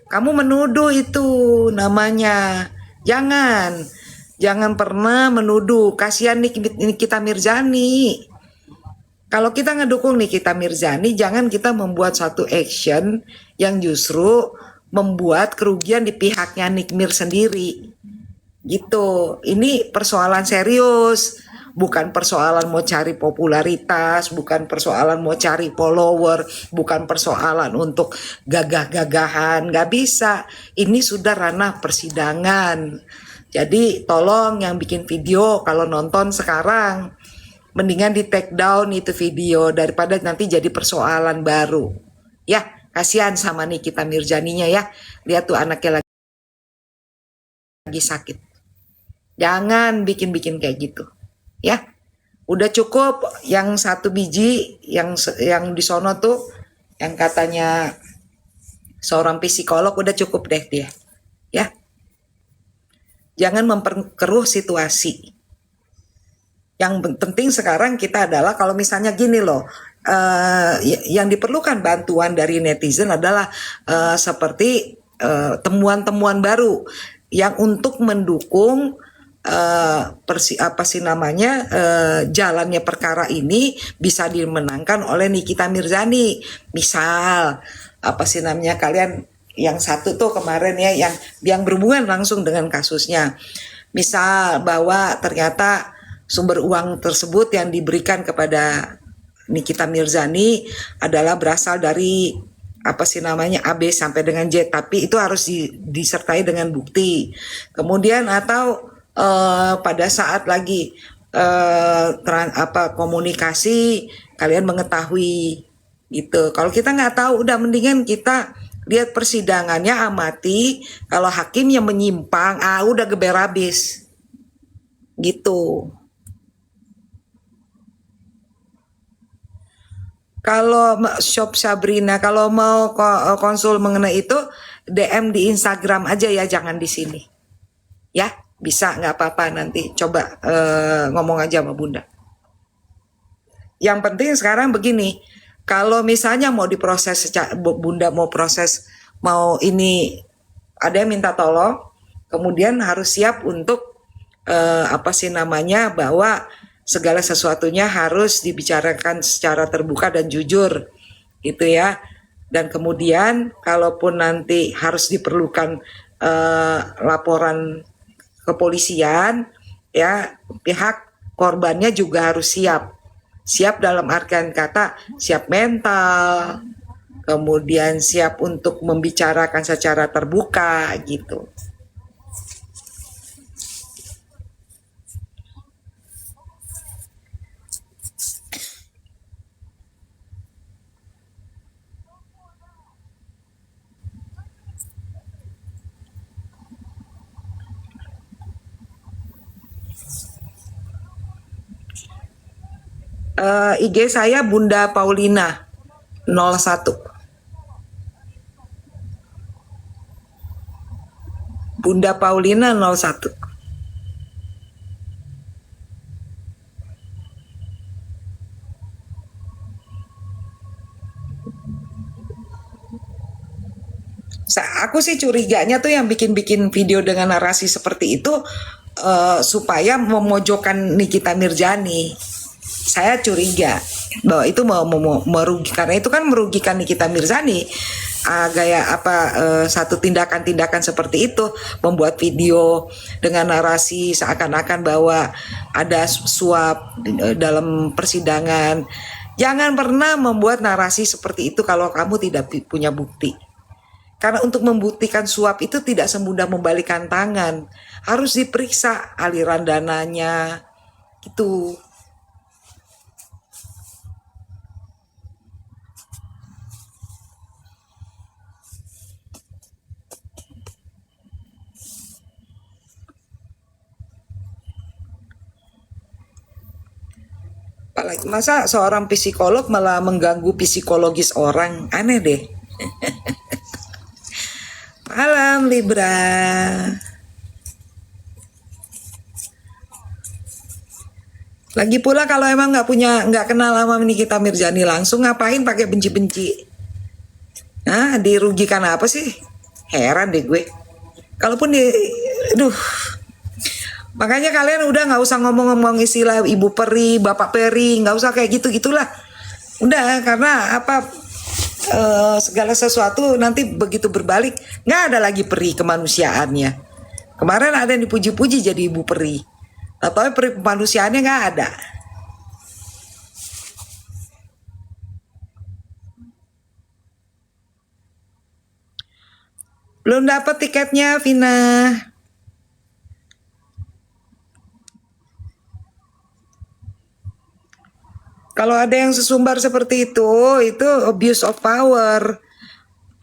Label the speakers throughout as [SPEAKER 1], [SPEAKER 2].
[SPEAKER 1] Kamu menuduh itu namanya. Jangan pernah menuduh. Kasihan Nikita Mirzani. Kalau kita ngedukung Nikita Mirzani, jangan kita membuat satu action yang justru membuat kerugian di pihaknya Nikmir sendiri. Gitu. Ini persoalan serius. Bukan persoalan mau cari popularitas, bukan persoalan mau cari follower, bukan persoalan untuk gagah-gagahan, nggak bisa. Ini sudah ranah persidangan. Jadi tolong yang bikin video kalau nonton sekarang, mendingan di take down itu video daripada nanti jadi persoalan baru. Ya, kasihan sama Nikita Mirzaninya ya. Lihat tuh anaknya lagi sakit. Jangan bikin-bikin kayak gitu. Ya, udah cukup yang 1 biji yang di sono tuh yang katanya seorang psikolog, udah cukup deh dia. Ya, jangan memperkeruh situasi. Yang penting sekarang kita adalah kalau misalnya gini loh, yang diperlukan bantuan dari netizen adalah seperti temuan-temuan baru yang untuk mendukung jalannya perkara ini bisa dimenangkan oleh Nikita Mirzani. Misal kalian yang satu tuh kemarin ya yang berhubungan langsung dengan kasusnya. Misal bahwa ternyata sumber uang tersebut yang diberikan kepada Nikita Mirzani adalah berasal dari A, B sampai dengan Z, tapi itu harus disertai dengan bukti. Kemudian atau pada saat lagi komunikasi kalian mengetahui gitu. Kalau kita nggak tahu, udah mendingan kita lihat persidangannya, amati. Kalau hakimnya menyimpang, udah geber habis gitu. Kalau Shop Sabrina, kalau mau konsul mengenai itu, DM di Instagram aja ya, jangan di sini. Ya, bisa, nggak apa-apa, nanti coba ngomong aja sama Bunda. Yang penting sekarang begini, kalau misalnya mau diproses, Bunda mau proses, mau ini ada yang minta tolong, kemudian harus siap untuk bahwa segala sesuatunya harus dibicarakan secara terbuka dan jujur gitu ya. Dan kemudian kalaupun nanti harus diperlukan laporan kepolisian ya, pihak korbannya juga harus siap dalam artian kata siap mental, kemudian siap untuk membicarakan secara terbuka gitu. IG saya Bunda Paulina 01. Bunda Paulina 01. Aku sih curiganya tuh yang bikin video dengan narasi seperti itu supaya memojokkan Nikita Mirzani. Saya curiga bahwa itu mau merugikan, karena itu kan merugikan Nikita Mirzani. Satu tindakan-tindakan seperti itu, membuat video dengan narasi seakan-akan bahwa ada suap dalam persidangan. Jangan pernah membuat narasi seperti itu kalau kamu tidak punya bukti. Karena untuk membuktikan suap itu tidak semudah membalikan tangan, harus diperiksa aliran dananya gitu. Apalagi masa seorang psikolog malah mengganggu psikologis orang, aneh deh. Malam Libra. Lagi pula kalau emang nggak kenal sama Nikita Mirzani langsung, ngapain pakai benci-benci? Dirugikan apa sih? Heran deh gue. Kalaupun aduh. Makanya kalian udah nggak usah ngomong-ngomong istilah ibu peri, bapak peri, nggak usah kayak gitu-gitulah. Udah, karena apa, segala sesuatu nanti begitu berbalik nggak ada lagi peri kemanusiaannya. Kemarin ada yang dipuji-puji jadi ibu peri, atau peri kemanusiaannya nggak ada. Belum dapat tiketnya, Vina. Kalau ada yang sesumbar seperti itu abuse of power.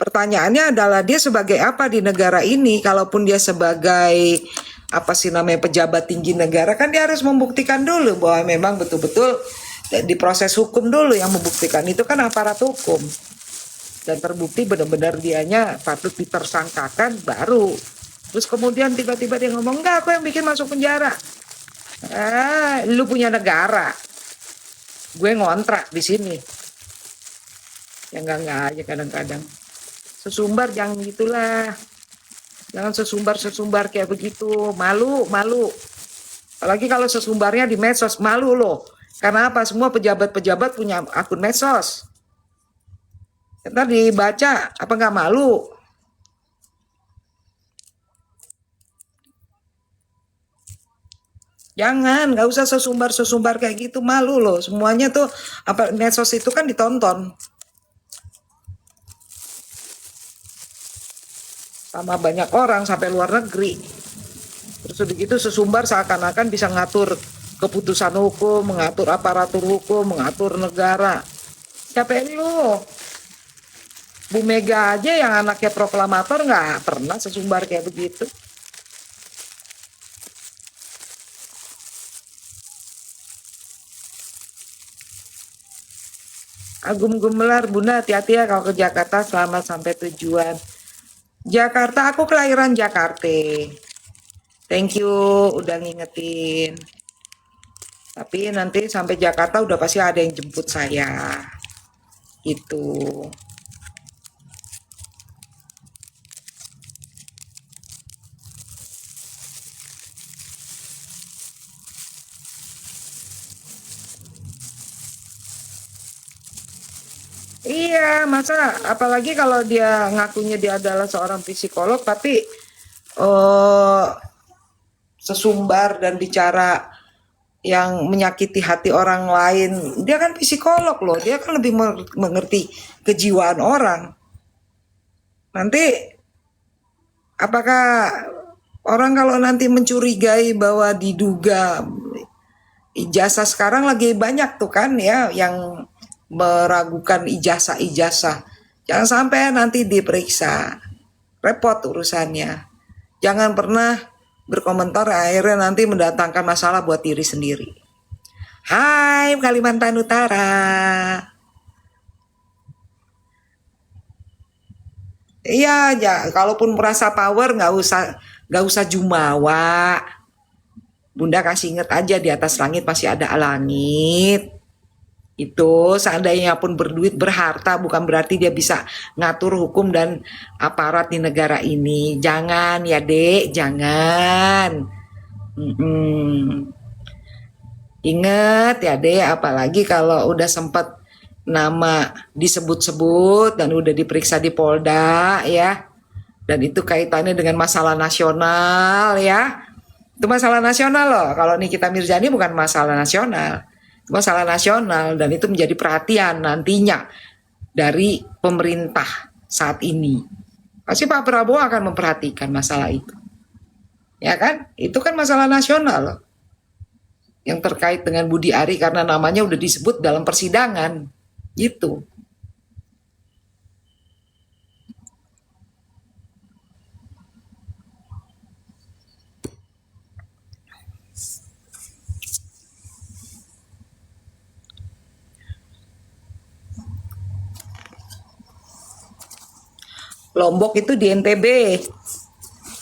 [SPEAKER 1] Pertanyaannya adalah dia sebagai apa di negara ini? Kalaupun dia sebagai apa sih namanya pejabat tinggi negara, kan dia harus membuktikan dulu bahwa memang betul-betul di proses hukum dulu yang membuktikan. Itu kan aparat hukum. Dan terbukti benar-benar dianya patut ditersangkakan baru. Terus kemudian tiba-tiba dia ngomong, enggak, aku yang bikin masuk penjara. Lu punya negara. Gue ngontrak di sini. Ya enggak aja kadang-kadang. Sesumbar jangan gitulah. Jangan sesumbar kayak begitu. Malu. Apalagi kalau sesumbarnya di medsos, malu loh. Karena apa? Semua pejabat-pejabat punya akun medsos. Ntar dibaca, apa nggak malu? Jangan, nggak usah sesumbar kayak gitu, malu loh. Semuanya tuh apa medsos itu kan ditonton sama banyak orang sampai luar negeri. Terus begitu sesumbar seakan-akan bisa ngatur keputusan hukum, mengatur aparatur hukum, mengatur negara. Siapa ini lo? Bu Mega aja yang anaknya proklamator nggak pernah sesumbar kayak begitu. Agung Gumelar, Bunda hati-hati ya kalau ke Jakarta, selamat sampai tujuan. Jakarta, aku kelahiran Jakarta. Thank you udah ngingetin. Tapi nanti sampai Jakarta udah pasti ada yang jemput saya. Gitu. Iya, masa apalagi kalau dia ngakunya dia adalah seorang psikolog tapi sesumbar dan bicara yang menyakiti hati orang lain. Dia kan psikolog loh, dia kan lebih mengerti kejiwaan orang. Nanti apakah orang kalau nanti mencurigai bahwa diduga ijazah sekarang lagi banyak tuh kan ya yang meragukan ijazah. Jangan sampai nanti diperiksa. Repot urusannya. Jangan pernah berkomentar akhirnya nanti mendatangkan masalah buat diri sendiri. Hai Kalimantan Utara. Iya, ya, kalaupun merasa power nggak usah jumawa. Bunda kasih inget aja di atas langit masih ada langit. Itu seandainya pun berduit berharta bukan berarti dia bisa ngatur hukum dan aparat di negara ini. Jangan ya Dek, jangan. Ingat ya Dek, apalagi kalau udah sempat nama disebut-sebut dan udah diperiksa di Polda ya. Dan itu kaitannya dengan masalah nasional ya. Itu masalah nasional loh. Kalau Nikita Mirzani bukan masalah nasional. Masalah nasional dan itu menjadi perhatian nantinya dari pemerintah saat ini. Pasti Pak Prabowo akan memperhatikan masalah itu. Ya kan? Itu kan masalah nasional loh. Yang terkait dengan Budi Ari karena namanya udah disebut dalam persidangan. Gitu. Lombok itu di NTB,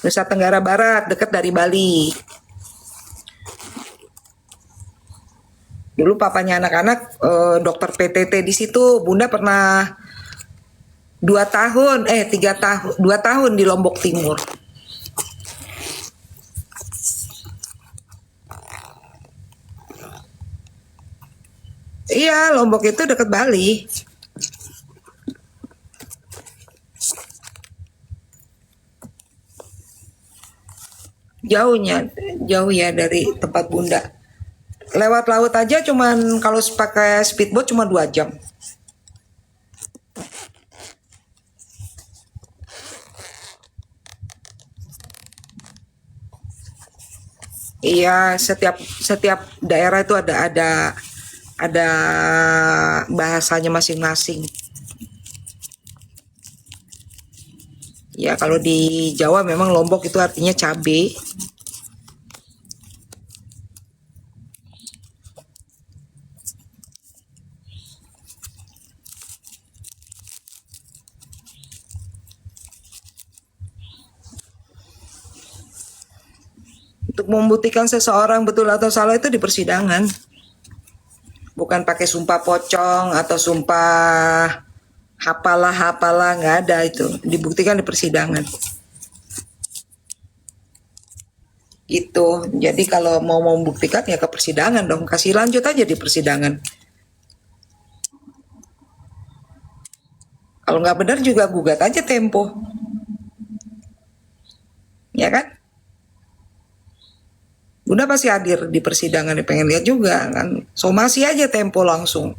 [SPEAKER 1] Nusa Tenggara Barat, dekat dari Bali. Dulu papanya anak-anak dokter PTT di situ. Bunda pernah 2 tahun, 3 tahun, 2 tahun di Lombok Timur. Iya, Lombok itu dekat Bali. Jauhnya, jauh ya dari tempat Bunda. Lewat laut aja cuman kalau pakai speedboat cuma 2 jam. Iya, setiap setiap daerah itu ada bahasanya masing-masing. Ya, kalau di Jawa memang Lombok itu artinya cabe. Untuk membuktikan seseorang betul atau salah itu di persidangan. Bukan pakai sumpah pocong atau sumpah hapalah, nggak ada itu. Dibuktikan di persidangan. Gitu. Jadi kalau mau membuktikan ya ke persidangan dong. Kasih lanjut aja di persidangan. Kalau nggak benar juga gugat aja Tempo. Ya kan? Bunda pasti hadir di persidangan, pengen lihat juga kan. Somasi aja Tempo langsung.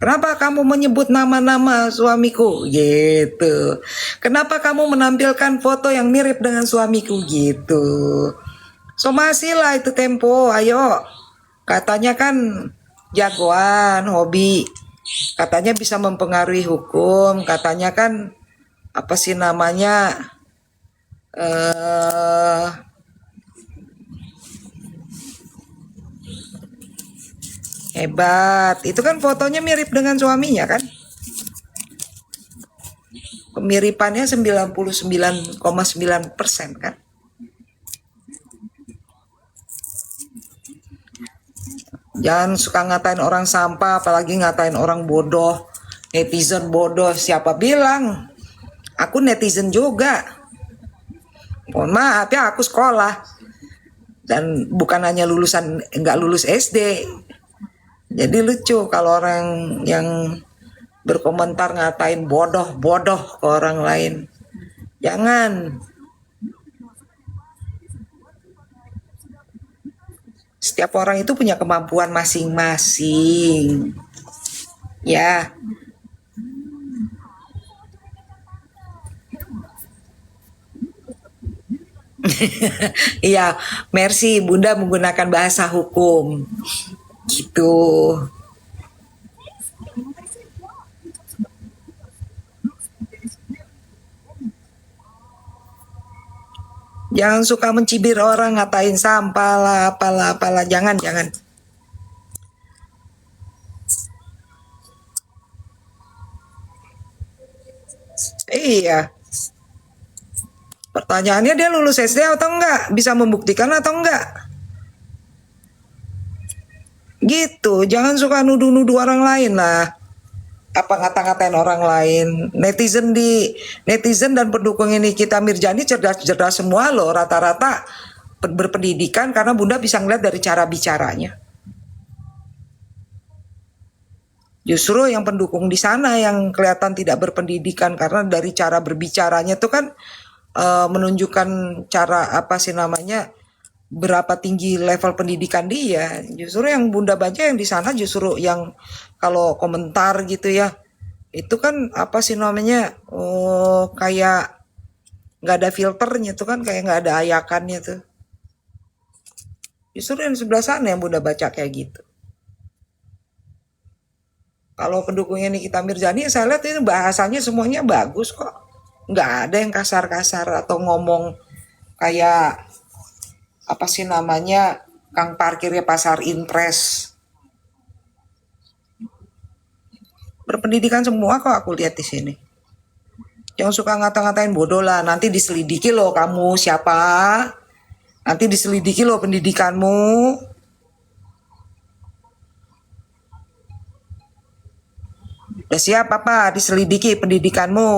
[SPEAKER 1] Kenapa kamu menyebut nama-nama suamiku? Gitu. Kenapa kamu menampilkan foto yang mirip dengan suamiku? Gitu. Somasi lah itu Tempo, ayo. Katanya kan jagoan, hobi. Katanya bisa mempengaruhi hukum. Katanya kan apa sih namanya? Hebat. Itu kan fotonya mirip dengan suaminya kan? Kemiripannya 99,9% kan? Jangan suka ngatain orang sampah, apalagi ngatain orang bodoh. Netizen bodoh, siapa bilang? Aku netizen juga. Mohon maaf ya, aku sekolah. Dan bukan hanya nggak lulus SD. Jadi lucu kalau orang yang berkomentar ngatain bodoh ke orang lain. Jangan. Setiap orang itu punya kemampuan masing-masing. Ya. Iya, merci Bunda menggunakan bahasa hukum. Gitu. Jangan suka mencibir orang, ngatain sampah lah, apalah. Jangan. Iya. Pertanyaannya dia lulus SD atau enggak? Bisa membuktikan atau enggak? Gitu. Jangan suka nuduh-nuduh orang lain lah. Apa ngata-ngatain orang lain. Netizen dan pendukung ini kita Mirjani cerdas semua loh, rata-rata berpendidikan karena Bunda bisa ngeliat dari cara bicaranya. Justru yang pendukung di sana yang kelihatan tidak berpendidikan karena dari cara berbicaranya itu kan menunjukkan cara apa sih namanya, berapa tinggi level pendidikan dia. Justru yang Bunda baca yang di sana justru yang kalau komentar gitu ya, itu kan apa sih namanya, kayak nggak ada filternya tuh kan, kayak nggak ada ayakannya tuh. Justru yang sebelah sana yang Bunda baca kayak gitu. Kalau pendukungnya Nikita Mirzani saya lihat ini bahasanya semuanya bagus kok. Nggak ada yang kasar-kasar atau ngomong kayak apa sih namanya, kang parkirnya pasar impres. Berpendidikan semua kok aku lihat di sini. Jangan suka ngata-ngatain bodoh lah, nanti diselidiki loh kamu siapa. Nanti diselidiki loh pendidikanmu. Udah siap apa diselidiki pendidikanmu?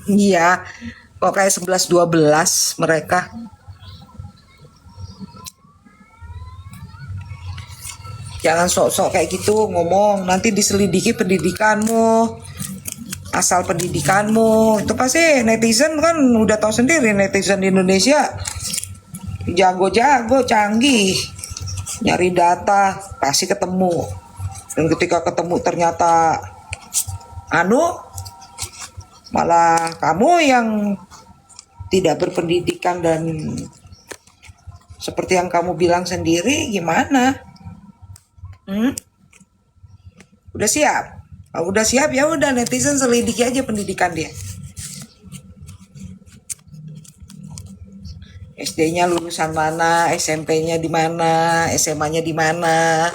[SPEAKER 1] Iya, kok kayak 11-12 mereka. Jangan sok-sok kayak gitu ngomong, nanti diselidiki pendidikanmu, asal pendidikanmu. Itu pasti netizen kan udah tahu sendiri, netizen di Indonesia jago-jago, canggih. Nyari data pasti ketemu. Dan ketika ketemu ternyata malah kamu yang tidak berpendidikan dan seperti yang kamu bilang sendiri, gimana? Udah siap? Kalau udah siap ya udah, netizen selidiki aja pendidikan dia. SD-nya lulusan mana, SMP-nya di mana, SMA-nya di mana.